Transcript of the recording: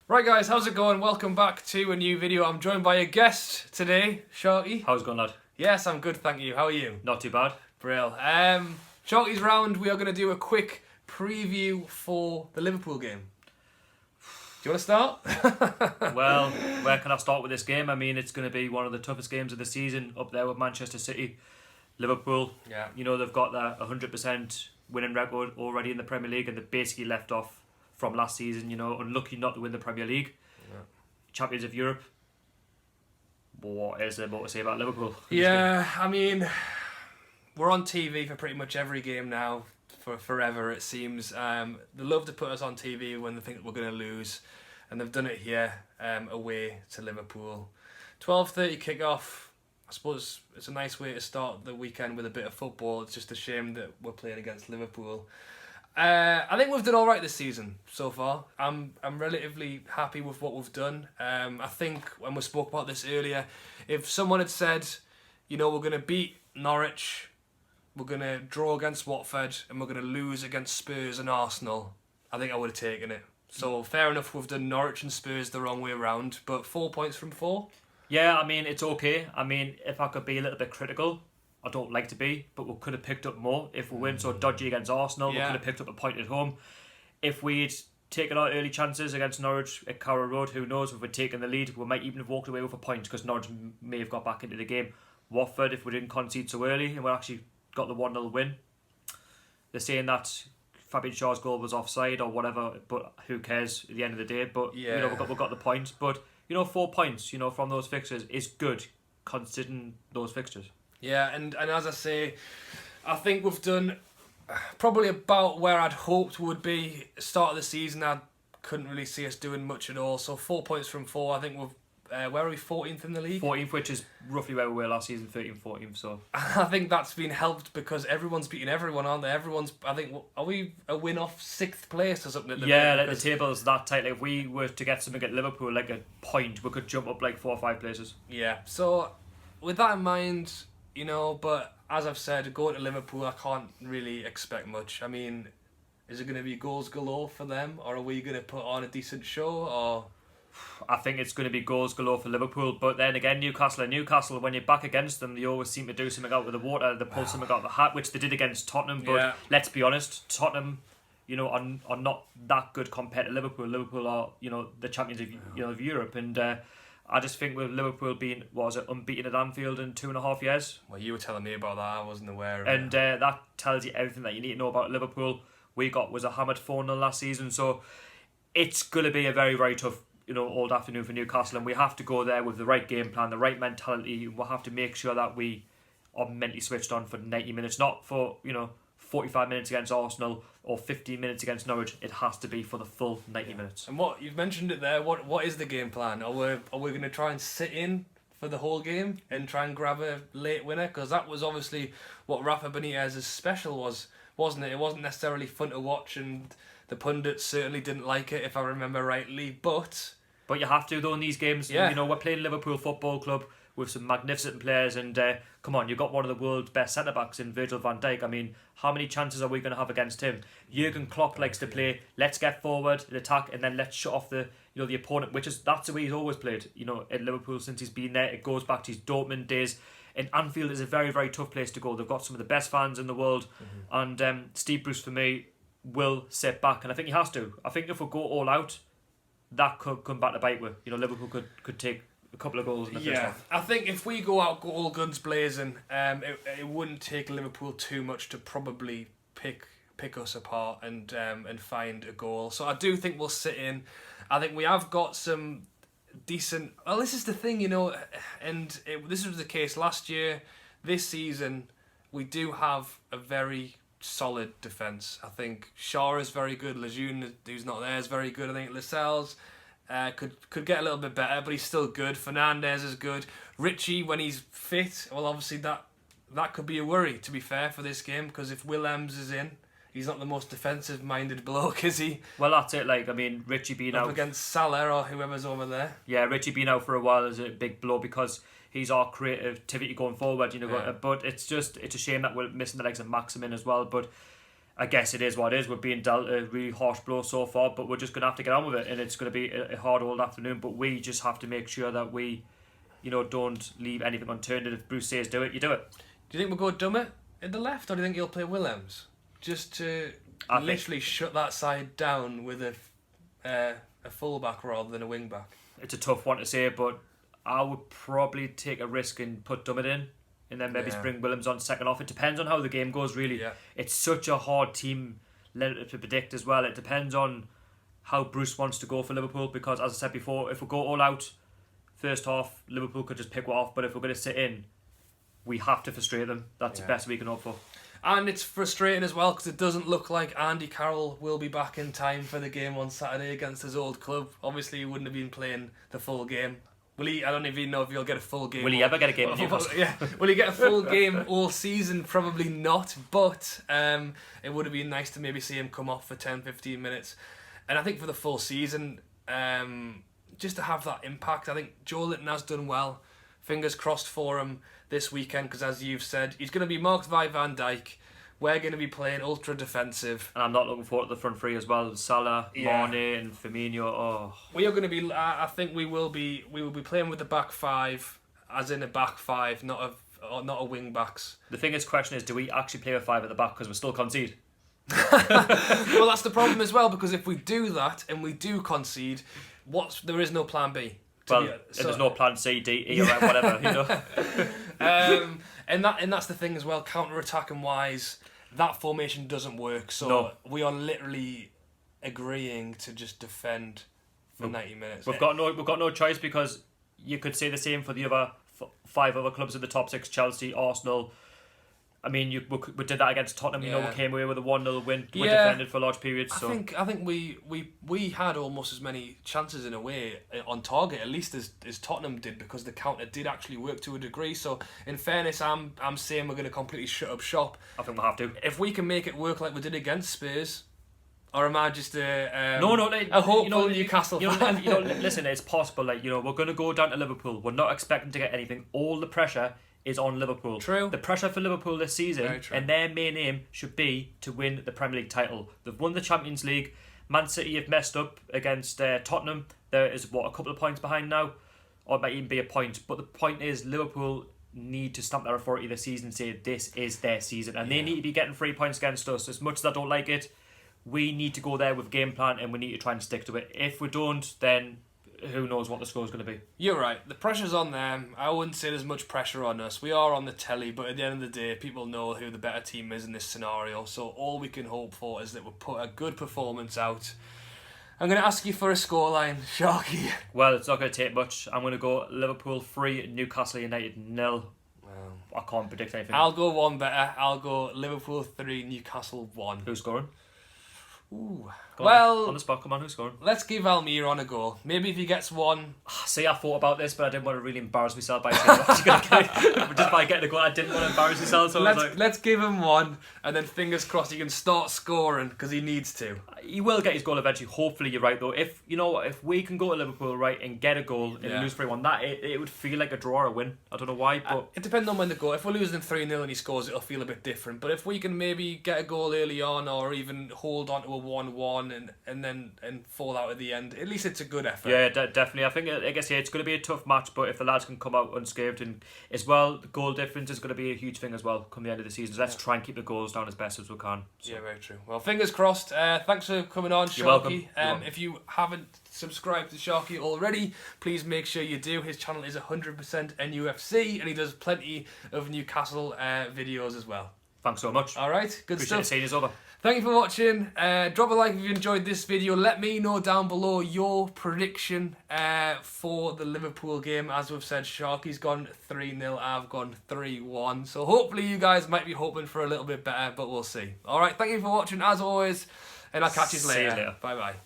Right guys, how's it going? Welcome back to a new video. I'm joined by a guest today, Sharky. How's it going, lad? Yes, I'm good, thank you. How are you? Not too bad. Brill. Sharky's round, we are going to do a quick preview for the Liverpool game. Do you want to start? Well, where can I start with this game? I mean, it's going to be one of the toughest games of the season, up there with Manchester City. Liverpool, Yeah. you know, they've got that 100% winning record already in the Premier League, and they basically left off from last season, you know, unlucky not to win the Premier League. Yeah. Champions of Europe. What is there more to say about Liverpool? Yeah, I mean, we're on TV for pretty much every game now, for forever it seems. They love to put us on TV when they think that we're going to lose, and they've done it here, away to Liverpool. 12:30 kickoff. I suppose it's a nice way to start the weekend with a bit of football. It's just a shame that we're playing against Liverpool. I think we've done all right this season so far. I'm relatively happy with what we've done. I think when we spoke about this earlier, if someone had said, you know, we're going to beat Norwich, we're going to draw against Watford, and we're going to lose against Spurs and Arsenal, I think I would have taken it. So fair enough, we've done Norwich and Spurs the wrong way around, but 4 points from 4. Yeah, I mean, it's okay. I mean, if I could be a little bit critical, I don't like to be, but we could have picked up more. If we win so dodgy against Arsenal, we could have picked up a point at home. If we'd taken our early chances against Norwich at Carrow Road, who knows, if we'd taken the lead, we might even have walked away with a point because Norwich may have got back into the game. Watford, if we didn't concede so early and we actually got the 1-0 win. They're saying that Fabian Schär's goal was offside or whatever, but who cares at the end of the day? But you know, we've got the point. But you know, 4 points, you know, from those fixtures is good considering those fixtures. Yeah, and as I say, I think we've done probably about where I'd hoped we would be. Start of the season, I couldn't really see us doing much at all. So 4 points from 4. I think we've where are we? 14th in the league. 14th, which is roughly where we were last season, 13th, 14th. So I think that's been helped because everyone's beating everyone, aren't they? I think, are we a win off 6th place or something? At the yeah, minute? like the table's that tight. Like if we were to get something at Liverpool, like a point, we could jump up like 4 or 5 places. Yeah. So with that in mind, you know, but as I've said, going to Liverpool, I can't really expect much. I mean, is it going to be goals galore for them, or are we going to put on a decent show? Or I think it's going to be goals galore for Liverpool, but then again, Newcastle, when you're back against them, they always seem to do something out with the water. They pull something out of the hat, which they did against Tottenham. But let's be honest, Tottenham, you know, are not that good compared to Liverpool. Liverpool are, you know, the champions of Europe, and I just think with Liverpool being, unbeaten at Anfield in 2.5 years. Well, you were telling me about that. I wasn't aware of and it. That tells you everything that you need to know about Liverpool. Was a hammered 4-0 last season, so it's going to be a very, very tough, you know, old afternoon for Newcastle, and we have to go there with the right game plan, the right mentality. We'll have to make sure that we are mentally switched on for 90 minutes, not for, you know, 45 minutes against Arsenal or 15 minutes against Norwich. It has to be for the full 90 minutes. And what you've mentioned it there. What is the game plan? Are we going to try and sit in for the whole game and try and grab a late winner? Because that was obviously what Rafa Benitez's special was, wasn't it? It wasn't necessarily fun to watch, and the pundits certainly didn't like it, if I remember rightly. But you have to, though, in these games. Yeah. You know, we're playing Liverpool Football Club with some magnificent players, and come on, you've got one of the world's best centre-backs in Virgil van Dijk. I mean, how many chances are we going to have against him? Jurgen Klopp likes to play, let's get forward, attack, and then let's shut off the opponent, that's the way he's always played, you know, at Liverpool since he's been there. It goes back to his Dortmund days, and Anfield is a very, very tough place to go. They've got some of the best fans in the world, and Steve Bruce, for me, will sit back, and I think he has to. I think if we go all out, that could come back to bite with. You know, Liverpool could take a couple of goals in the first half. I think if we go out all guns blazing, it wouldn't take Liverpool too much to probably pick us apart and find a goal. So I do think we'll sit in. I think we have got some decent. Well, this is the thing, you know, and this was the case last year. This season, we do have a very solid defence. I think Schär is very good. Lejeune, who's not there, is very good. I think Lascelles could get a little bit better, but he's still good. Fernandes is good. Richie, when he's fit, well, obviously that could be a worry, to be fair, for this game, because if Willems is in, he's not the most defensive-minded bloke, is he? Well, that's it. Like, I mean, Richie being out against Salah or whoever's over there. Yeah, Richie being out for a while is a big blow because he's our creativity going forward. You know, but it's a shame that we're missing the legs of Maximin as well. But I guess it is what it is. We're being dealt a really harsh blow so far, but we're just going to have to get on with it, and it's going to be a hard old afternoon. But we just have to make sure that we, don't leave anything unturned. And if Bruce says do it, you do it. Do you think we'll go Dummett in the left, or do you think he'll play Willems just to literally shut that side down with a fullback rather than a wing back? It's a tough one to say, but I would probably take a risk and put Dummett in, and then maybe bring Willems on second off. It depends on how the game goes, really. Yeah. It's such a hard team to predict as well. It depends on how Bruce wants to go for Liverpool, because, as I said before, if we go all out first half, Liverpool could just pick one off, but if we're going to sit in, we have to frustrate them. That's the best we can hope for. And it's frustrating as well because it doesn't look like Andy Carroll will be back in time for the game on Saturday against his old club. Obviously, he wouldn't have been playing the full game. Will he? I don't even know if he'll get a full game. Will he ever get a game with Newcastle? Yeah. Will he get a full game all season? Probably not. But it would have been nice to maybe see him come off for 10-15 minutes. And I think for the full season, just to have that impact, I think Joe Linton has done well. Fingers crossed for him this weekend, because as you've said, he's going to be marked by Van Dijk. We're going to be playing ultra defensive, and I'm not looking forward to the front three as well. Salah, Mane, and Firmino. Oh, we are going to be. I think we will be. We will be playing with the back five, as in a back five, not a wing backs. The question is, do we actually play with five at the back because we still concede? Well, that's the problem as well, because if we do that and we do concede, there is no plan B. There's no plan C, D, E, or whatever, and that's the thing as well. Counter-attacking wise, that formation doesn't work. So we are literally agreeing to just defend for 90 minutes. We've got no choice, because you could say the same for the other five other clubs in the top six: Chelsea, Arsenal. I mean, we did that against Tottenham. We came away with a 1-0 win. We defended for large periods. So I think we had almost as many chances in a way on target, at least as Tottenham did, because the counter did actually work to a degree. So in fairness, I'm saying we're going to completely shut up shop. I think we'll have to. If we can make it work like we did against Spurs. Or am I just a hopeful Newcastle fan? Listen, it's possible. We're going to go down to Liverpool. We're not expecting to get anything. All the pressure is on Liverpool. True. The pressure for Liverpool this season, and their main aim should be to win the Premier League title. They've won the Champions League. Man City have messed up against Tottenham. There is a couple of points behind now, or it might even be a point. But the point is, Liverpool need to stamp their authority this season and say this is their season, and they need to be getting 3 points against us. As much as I don't like it, we need to go there with game plan, and we need to try and stick to it. If we don't, then who knows what the score is going to be. You're right. The pressure's on them. I wouldn't say there's much pressure on us. We are on the telly, but at the end of the day, people know who the better team is in this scenario. So all we can hope for is that we'll put a good performance out. I'm going to ask you for a scoreline, Sharky. Well, it's not going to take much. I'm going to go Liverpool 3, Newcastle United 0. I can't predict anything. I'll go one better. I'll go Liverpool 3, Newcastle 1. Who's scoring? Ooh. On the spot, come on, who's scoring? Let's give Almiron a go. Maybe if he gets one. See, I thought about this, but I didn't want to really embarrass myself by saying just by getting a goal. I didn't want to embarrass myself, so let's give him one, and then fingers crossed he can start scoring, because he needs to. He will get his goal eventually. Hopefully, you're right though. If we can go to Liverpool and get a goal and lose 3-1, that it would feel like a draw or a win. I don't know why, but it depends on when they go. If we're losing 3-0 and he scores, it'll feel a bit different. But if we can maybe get a goal early on, or even hold on to a 1-1 and then fall out at the end, at least it's a good effort. Yeah, definitely. I guess it's going to be a tough match, but if the lads can come out unscathed, and as well, the goal difference is going to be a huge thing as well come the end of the season. So let's try and keep the goals down as best as we can. So. Yeah, very true. Well, fingers crossed. Thanks for coming on, Sharky. You're welcome. If you haven't subscribed to Sharky already, please make sure you do. His channel is 100% NUFC, and he does plenty of Newcastle videos as well. Thanks so much. All right, good Appreciate stuff. Seeing you over. Thank you for watching. Drop a like if you enjoyed this video. Let me know down below your prediction for the Liverpool game. As we've said, Sharky's gone 3-0, I've gone 3-1. So hopefully you guys might be hoping for a little bit better, but we'll see. All right, thank you for watching as always, and I'll catch you later. See you later. Bye-bye.